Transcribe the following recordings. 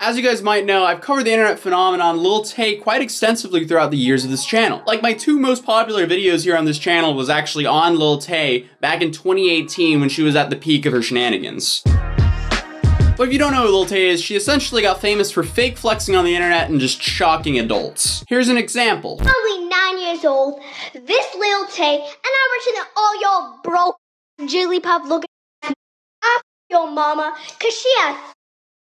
As you guys might know, I've covered the internet phenomenon Lil Tay quite extensively throughout the years of this channel. Like, my two most popular videos here on this channel was actually on Lil Tay back in 2018 when she was at the peak of her shenanigans. But if you don't know who Lil Tay is, she essentially got famous for fake flexing on the internet and just shocking adults. Here's an example. I'm only 9 years old, this Lil Tay, and I'm richer than all y'all broke jigglypuff looking I'm your mama, cause she has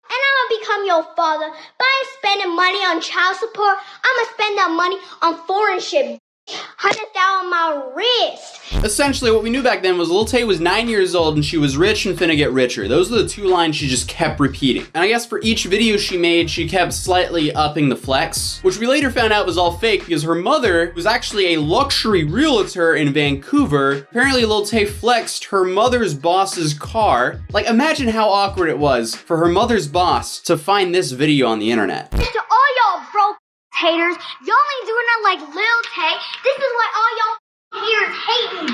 and I'ma become your father. But I ain't spending money on child support, I'ma spend that money on foreign shit. 100,000 on my wrist. Essentially, what we knew back then was Lil Tay was 9 years old and she was rich and finna get richer. Those are the two lines she just kept repeating. And I guess for each video she made, she kept slightly upping the flex, which we later found out was all fake because her mother was actually a luxury realtor in Vancouver. Apparently, Lil Tay flexed her mother's boss's car. Like, imagine how awkward it was for her mother's boss to find this video on the internet. To all y'all broke haters, y'all ain't doing it like Lil Tay. This is why all y'all haters hate me.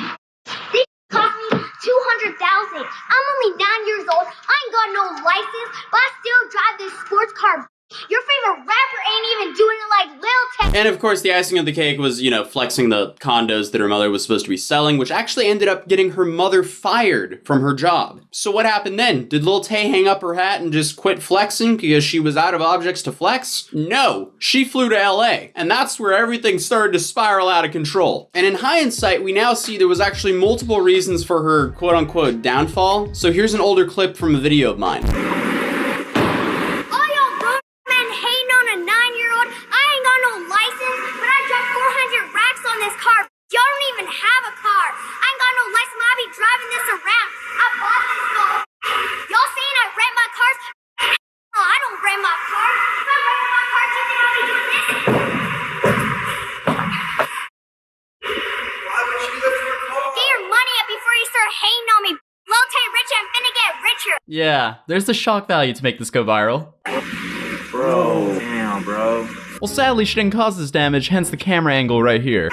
This cost me $200,000. I'm only 9 years old. I ain't got no license, but I still drive this sports car. Your favorite rapper ain't even doing it like Lil Tay. And of course, the icing on the cake was, you know, flexing the condos that her mother was supposed to be selling, which actually ended up getting her mother fired from her job. So what happened then? Did Lil Tay hang up her hat and just quit flexing because she was out of objects to flex? No, she flew to LA. And that's where everything started to spiral out of control. And in hindsight, we now see there was actually multiple reasons for her quote unquote downfall. So here's an older clip from a video of mine. Yeah, there's the shock value to make this go viral. Bro, damn, bro. Well, sadly, she didn't cause this damage, hence the camera angle right here.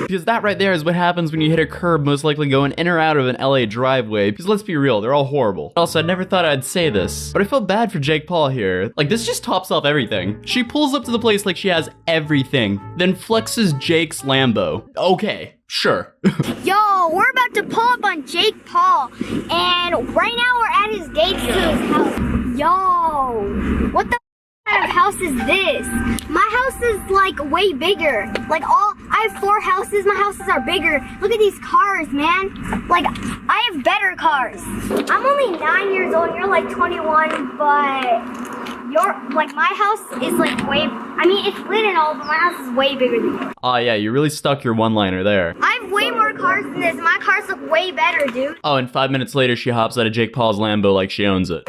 Because that right there is what happens when you hit a curb most likely going in or out of an LA driveway, because let's be real, they're all horrible. Also, I never thought I'd say this, but I feel bad for Jake Paul here. Like, this just tops off everything. She pulls up to the place like she has everything, then flexes Jake's Lambo. Okay, sure. Yo, we're about to pull up on Jake Paul, and right now we're at his gates to his house. Yo, what the kind of house is this? My house is like way bigger. Like I have 4 houses, my houses are bigger. Look at these cars, man. Like, I have better cars. I'm only 9 years old, you're like 21, but like my house is like way, I mean it's lit and all, but my house is way bigger than yours. Oh yeah, you really stuck your one-liner there. I have way more cars than this, my cars look way better, dude. Oh, and 5 minutes later she hops out of Jake Paul's Lambo like she owns it.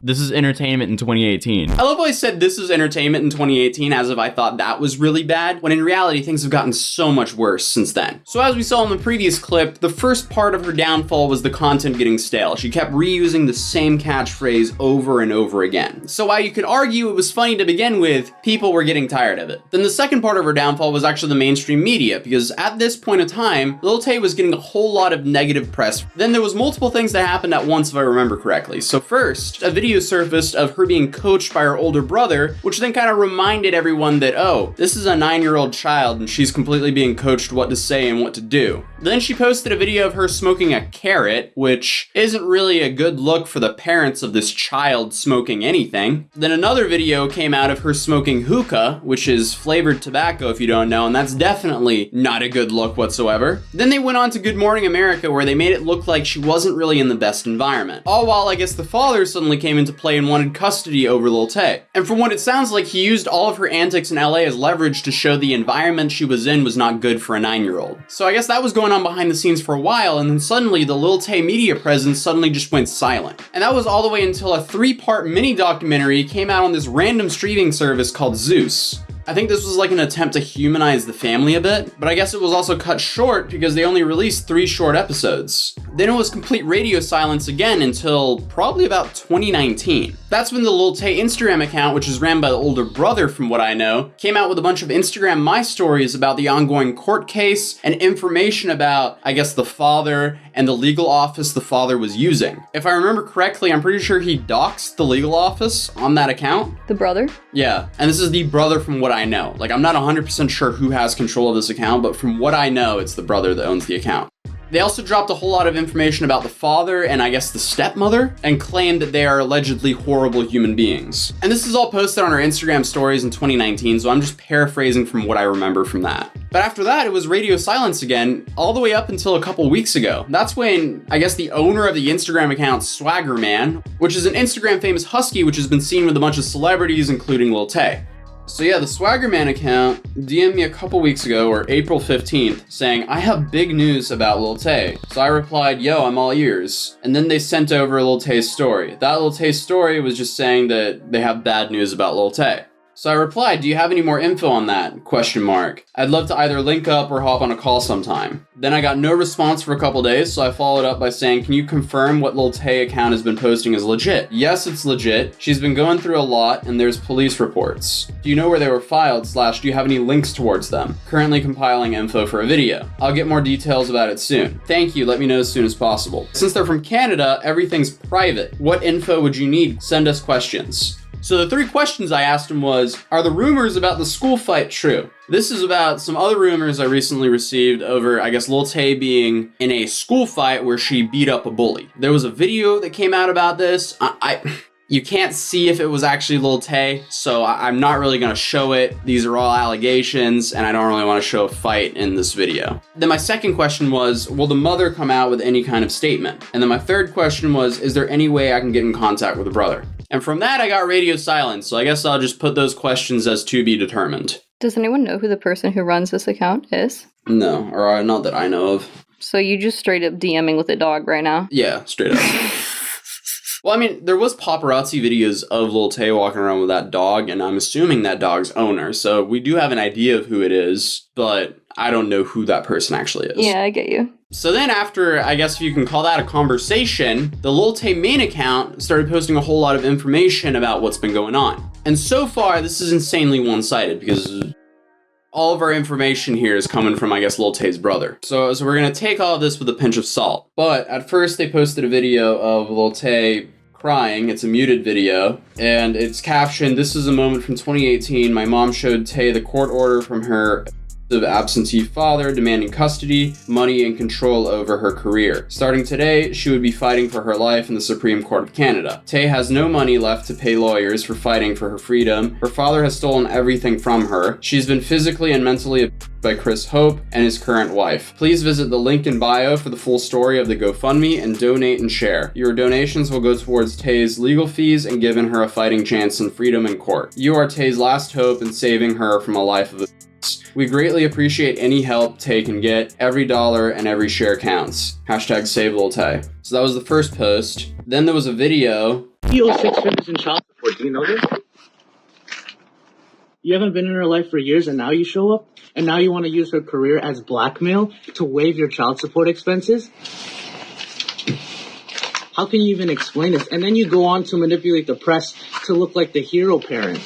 This is entertainment in 2018. I love how I said this is entertainment in 2018 as if I thought that was really bad, when in reality things have gotten so much worse since then. So as we saw in the previous clip, the first part of her downfall was the content getting stale. She kept reusing the same catchphrase over and over again. So while you could argue it was funny to begin with, people were getting tired of it. Then the second part of her downfall was actually the mainstream media, because at this point in time, Lil Tay was getting a whole lot of negative press. Then there was multiple things that happened at once if I remember correctly. So first, a video surfaced of her being coached by her older brother, which then kind of reminded everyone that, oh, this is a 9-year-old child and she's completely being coached what to say and what to do. Then she posted a video of her smoking a carrot, which isn't really a good look for the parents of this child smoking anything. Then another video came out of her smoking hookah, which is flavored tobacco if you don't know, and that's definitely not a good look whatsoever. Then they went on to Good Morning America, where they made it look like she wasn't really in the best environment. All while I guess the father suddenly came into play and wanted custody over Lil Tay. And from what it sounds like, he used all of her antics in LA as leverage to show the environment she was in was not good for a 9-year-old. So I guess that was going on behind the scenes for a while, and then suddenly the Lil Tay media presence suddenly just went silent. And that was all the way until a 3-part mini documentary came out on this random streaming service called Zeus. I think this was like an attempt to humanize the family a bit, but I guess it was also cut short because they only released 3 short episodes. Then it was complete radio silence again until probably about 2019. That's when the Lil Tay Instagram account, which is ran by the older brother from what I know, came out with a bunch of Instagram My Stories about the ongoing court case and information about, I guess, the father and the legal office the father was using. If I remember correctly, I'm pretty sure he doxed the legal office on that account. The brother? Yeah, and this is the brother from what I know. Like, I'm not 100% sure who has control of this account, but from what I know, it's the brother that owns the account. They also dropped a whole lot of information about the father and I guess the stepmother, and claimed that they are allegedly horrible human beings. And this is all posted on our Instagram stories in 2019, so I'm just paraphrasing from what I remember from that. But after that, it was radio silence again, all the way up until a couple weeks ago. That's when, I guess, the owner of the Instagram account, Swagger Man, which is an Instagram famous husky which has been seen with a bunch of celebrities, including Lil Tay. So yeah, the Swaggerman account DM'd me a couple weeks ago, or April 15th, saying, I have big news about Lil Tay. So I replied, yo, I'm all ears. And then they sent over Lil Tay's story. That Lil Tay's story was just saying that they have bad news about Lil Tay. So I replied, do you have any more info on that? ? I'd love to either link up or hop on a call sometime. Then I got no response for a couple days, so I followed up by saying, can you confirm what Lil Tay account has been posting is legit? Yes, it's legit. She's been going through a lot, and there's police reports. Do you know where they were filed, / do you have any links towards them? Currently compiling info for a video. I'll get more details about it soon. Thank you, let me know as soon as possible. Since they're from Canada, everything's private. What info would you need? Send us questions. So the 3 questions I asked him was, are the rumors about the school fight true? This is about some other rumors I recently received over, I guess, Lil Tay being in a school fight where she beat up a bully. There was a video that came out about this. You can't see if it was actually Lil Tay, so I'm not really gonna show it. These are all allegations, and I don't really wanna show a fight in this video. Then my second question was, will the mother come out with any kind of statement? And then my third question was, is there any way I can get in contact with the brother? And from that, I got radio silence, so I guess I'll just put those questions as to be determined. Does anyone know who the person who runs this account is? No, or not that I know of. So you just straight up DMing with a dog right now? Yeah, straight up. Well, I mean, there was paparazzi videos of Lil Tay walking around with that dog, and I'm assuming that dog's owner, so we do have an idea of who it is, but I don't know who that person actually is. Yeah, I get you. So then after, I guess if you can call that a conversation, the Lil Tay main account started posting a whole lot of information about what's been going on. And so far, this is insanely one-sided because all of our information here is coming from, I guess, Lil Tay's brother. So we're gonna take all of this with a pinch of salt. But at first they posted a video of Lil Tay crying. It's a muted video, and it's captioned, this is a moment from 2018. My mom showed Tay the court order from her absentee father demanding custody, money, and control over her career. Starting today, she would be fighting for her life in the Supreme Court of Canada. Tay has no money left to pay lawyers for fighting for her freedom. Her father has stolen everything from her. She's been physically and mentally abused by Chris Hope and his current wife. Please visit the link in bio for the full story of the GoFundMe and donate and share. Your donations will go towards Tay's legal fees and giving her a fighting chance and freedom in court. You are Tay's last hope in saving her from a life of abuse. We greatly appreciate any help Tay can get. Every dollar and every share counts. # save Lil Tay. So that was the first post. Then there was a video. You owe 6 figures in child support. Do you know this? You haven't been in her life for years, and now you show up? And now you want to use her career as blackmail to waive your child support expenses? How can you even explain this? And then you go on to manipulate the press to look like the hero parent.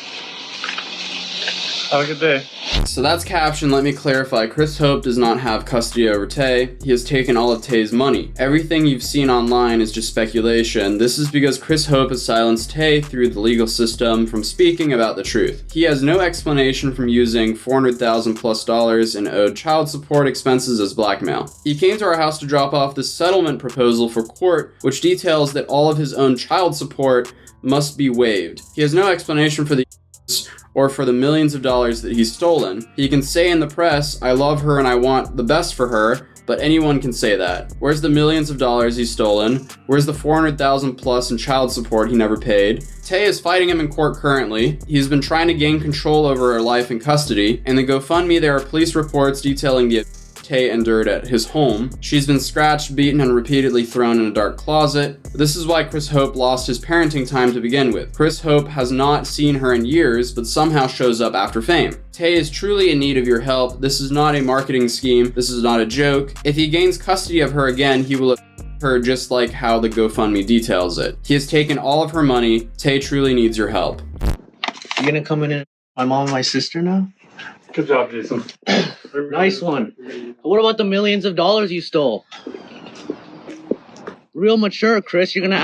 Have a good day. So that's caption. Let me clarify. Chris Hope does not have custody over Tay. He has taken all of Tay's money. Everything you've seen online is just speculation. This is because Chris Hope has silenced Tay through the legal system from speaking about the truth. He has no explanation from using $400,000+ in owed child support expenses as blackmail. He came to our house to drop off this settlement proposal for court, which details that all of his own child support must be waived. He has no explanation for the or for the millions of dollars that he's stolen. He can say in the press, I love her and I want the best for her, but anyone can say that. Where's the millions of dollars he's stolen? Where's the 400,000 plus in child support he never paid? Tay is fighting him in court currently. He's been trying to gain control over her life in custody. In the GoFundMe, there are police reports detailing the Tay endured at his home. She's been scratched, beaten, and repeatedly thrown in a dark closet. This is why Chris Hope lost his parenting time to begin with. Chris Hope has not seen her in years, but somehow shows up after fame. Tay is truly in need of your help. This is not a marketing scheme. This is not a joke. If he gains custody of her again, he will her just like how the GoFundMe details it. He has taken all of her money. Tay truly needs your help. You gonna come in and my mom and my sister now? Good job, Jason. Nice one. What about the millions of dollars you stole? Real mature, Chris. You're gonna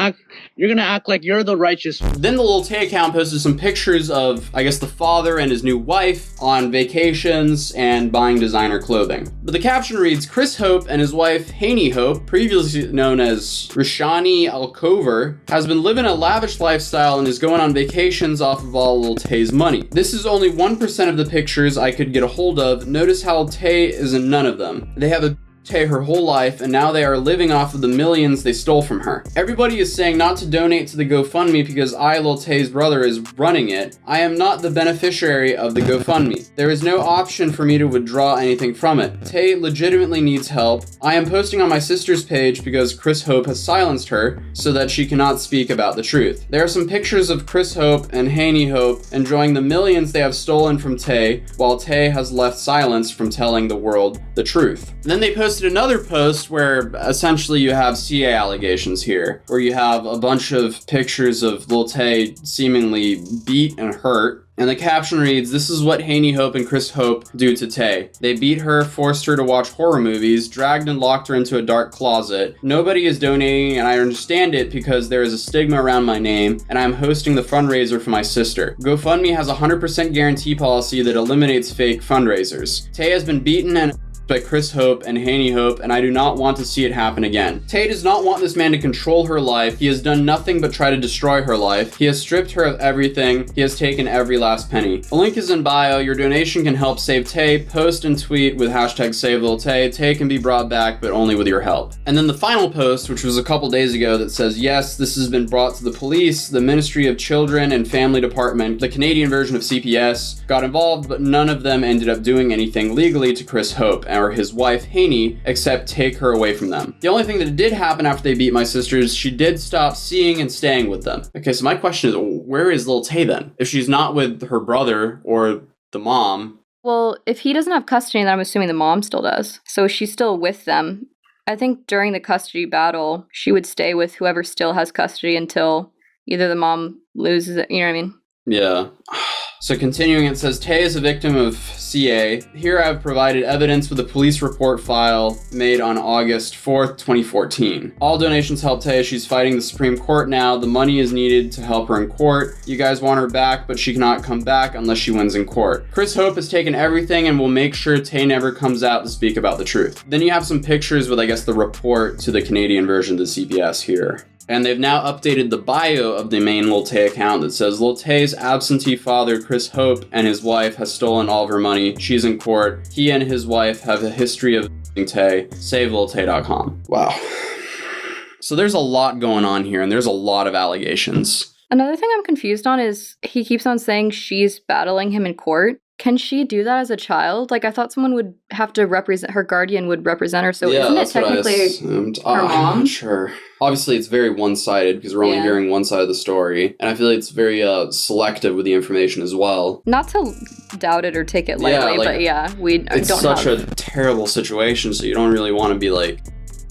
act like you're the righteous. Then the Lil Tay account posted some pictures of, I guess, the father and his new wife on vacations and buying designer clothing. But the caption reads, Chris Hope and his wife, Haney Hope, previously known as Rishani Alcover, has been living a lavish lifestyle and is going on vacations off of all Lil Tay's money. This is only 1% of the pictures I could get a hold of. Notice how Tay is in none of them. They have a Tay her whole life, and now they are living off of the millions they stole from her. Everybody is saying not to donate to the GoFundMe because I, Lil Tay's brother, is running it. I am not the beneficiary of the GoFundMe. There is no option for me to withdraw anything from it. Tay legitimately needs help. I am posting on my sister's page because Chris Hope has silenced her so that she cannot speak about the truth. There are some pictures of Chris Hope and Haney Hope enjoying the millions they have stolen from Tay, while Tay has left silence from telling the world the truth. Then they posted another post where essentially you have CA allegations here, where you have a bunch of pictures of Lil Tay seemingly beat and hurt. And the caption reads, this is what Haney Hope and Chris Hope do to Tay. They beat her, forced her to watch horror movies, dragged and locked her into a dark closet. Nobody is donating, and I understand it because there is a stigma around my name, and I'm hosting the fundraiser for my sister. GoFundMe has a 100% guarantee policy that eliminates fake fundraisers. Tay has been beaten and by Chris Hope and Haney Hope, and I do not want to see it happen again. Tay does not want this man to control her life. He has done nothing but try to destroy her life. He has stripped her of everything. He has taken every last penny. The link is in bio. Your donation can help save Tay. Post and tweet with hashtag #SaveLilTay. Tay can be brought back, but only with your help. And then the final post, which was a couple days ago, that says, yes, this has been brought to the police. The Ministry of Children and Family Department, the Canadian version of CPS, got involved, but none of them ended up doing anything legally to Chris Hope or his wife Haney, except take her away from them. The only thing that did happen after they beat my sisters, she did stop seeing and staying with them. Okay, so my question is, where is Lil Tay then? If she's not with her brother or the mom. Well, if he doesn't have custody, then I'm assuming the mom still does. So she's still with them. I think during the custody battle, she would stay with whoever still has custody until either the mom loses it, you know what I mean? Yeah. So continuing, it says, Tay is a victim of CA. Here I've provided evidence with a police report file made on August 4th, 2014. All donations help Tay. She's fighting the Supreme Court now. The money is needed to help her in court. You guys want her back, but she cannot come back unless she wins in court. Chris Hope has taken everything and will make sure Tay never comes out to speak about the truth. Then you have some pictures with, I guess, the report to the Canadian version of the CPS here. And they've now updated the bio of the main Lil Tay account that says, Lil Tay's absentee father, Chris Hope, and his wife has stolen all of her money. She's in court. He and his wife have a history of Tay. SaveLilTay.com. Wow. So there's a lot going on here, and there's a lot of allegations. Another thing I'm confused on is he keeps on saying she's battling him in court. Can she do that as a child? Like, I thought someone would have to represent, her guardian would represent her, so yeah, isn't it technically her mom? I'm not sure. Obviously, it's very one-sided because we're only hearing one side of the story, and I feel like it's very selective with the information as well. Not to doubt it or take it lightly, but it's such a terrible situation, so you don't really want to be like,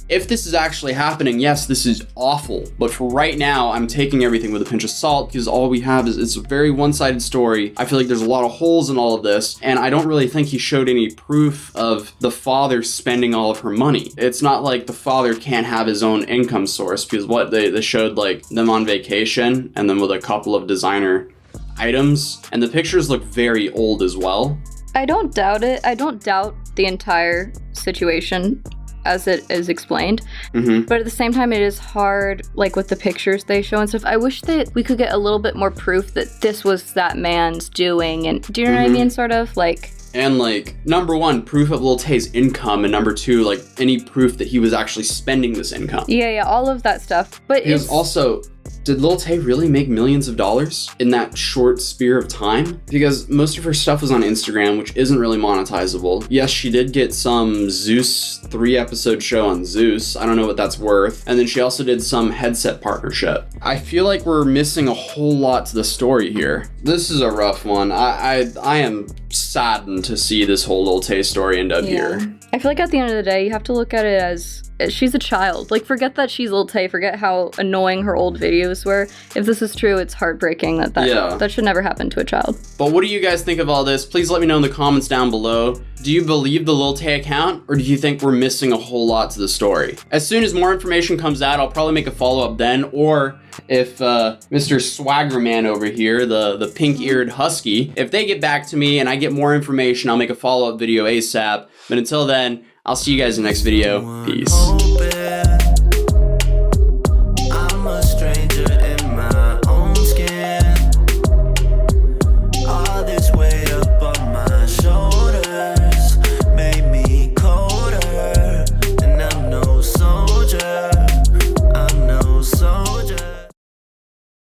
if this is actually happening, yes, this is awful. But for right now, I'm taking everything with a pinch of salt because all we have is it's a very one-sided story. I feel like there's a lot of holes in all of this, and I don't really think he showed any proof of the father spending all of her money. It's not like the father can't have his own income source because what they showed like them on vacation and then with a couple of designer items, and the pictures look very old as well. I don't doubt it. I don't doubt the entire situation as it is explained, but at the same time it is hard, like with the pictures they show and stuff. I wish that we could get a little bit more proof that this was that man's doing, and do you know what I mean, sort of like And like, number one, proof of Lil Tay's income, and number two, like any proof that he was actually spending this income. Yeah, all of that stuff. But Because also, did Lil Tay really make millions of dollars in that short sphere of time? Because most of her stuff was on Instagram, which isn't really monetizable. Yes, she did get some Zeus 3-episode show on Zeus. I don't know what that's worth. And then she also did some headset partnership. I feel like we're missing a whole lot to the story here. This is a rough one. I am saddened to see this whole Lil Tay story end up here. I feel like at the end of the day, you have to look at it as she's a child. Like, forget that she's Lil Tay. Forget how annoying her old videos were. If this is true, it's heartbreaking that should never happen to a child. But what do you guys think of all this? Please let me know in the comments down below. Do you believe the Lil Tay account, or do you think we're missing a whole lot to the story? As soon as more information comes out, I'll probably make a follow-up then, or if Mr. Swaggerman over here, the pink-eared husky, if they get back to me and I get more information, I'll make a follow-up video ASAP. But until then, I'll see you guys in the next video. Peace.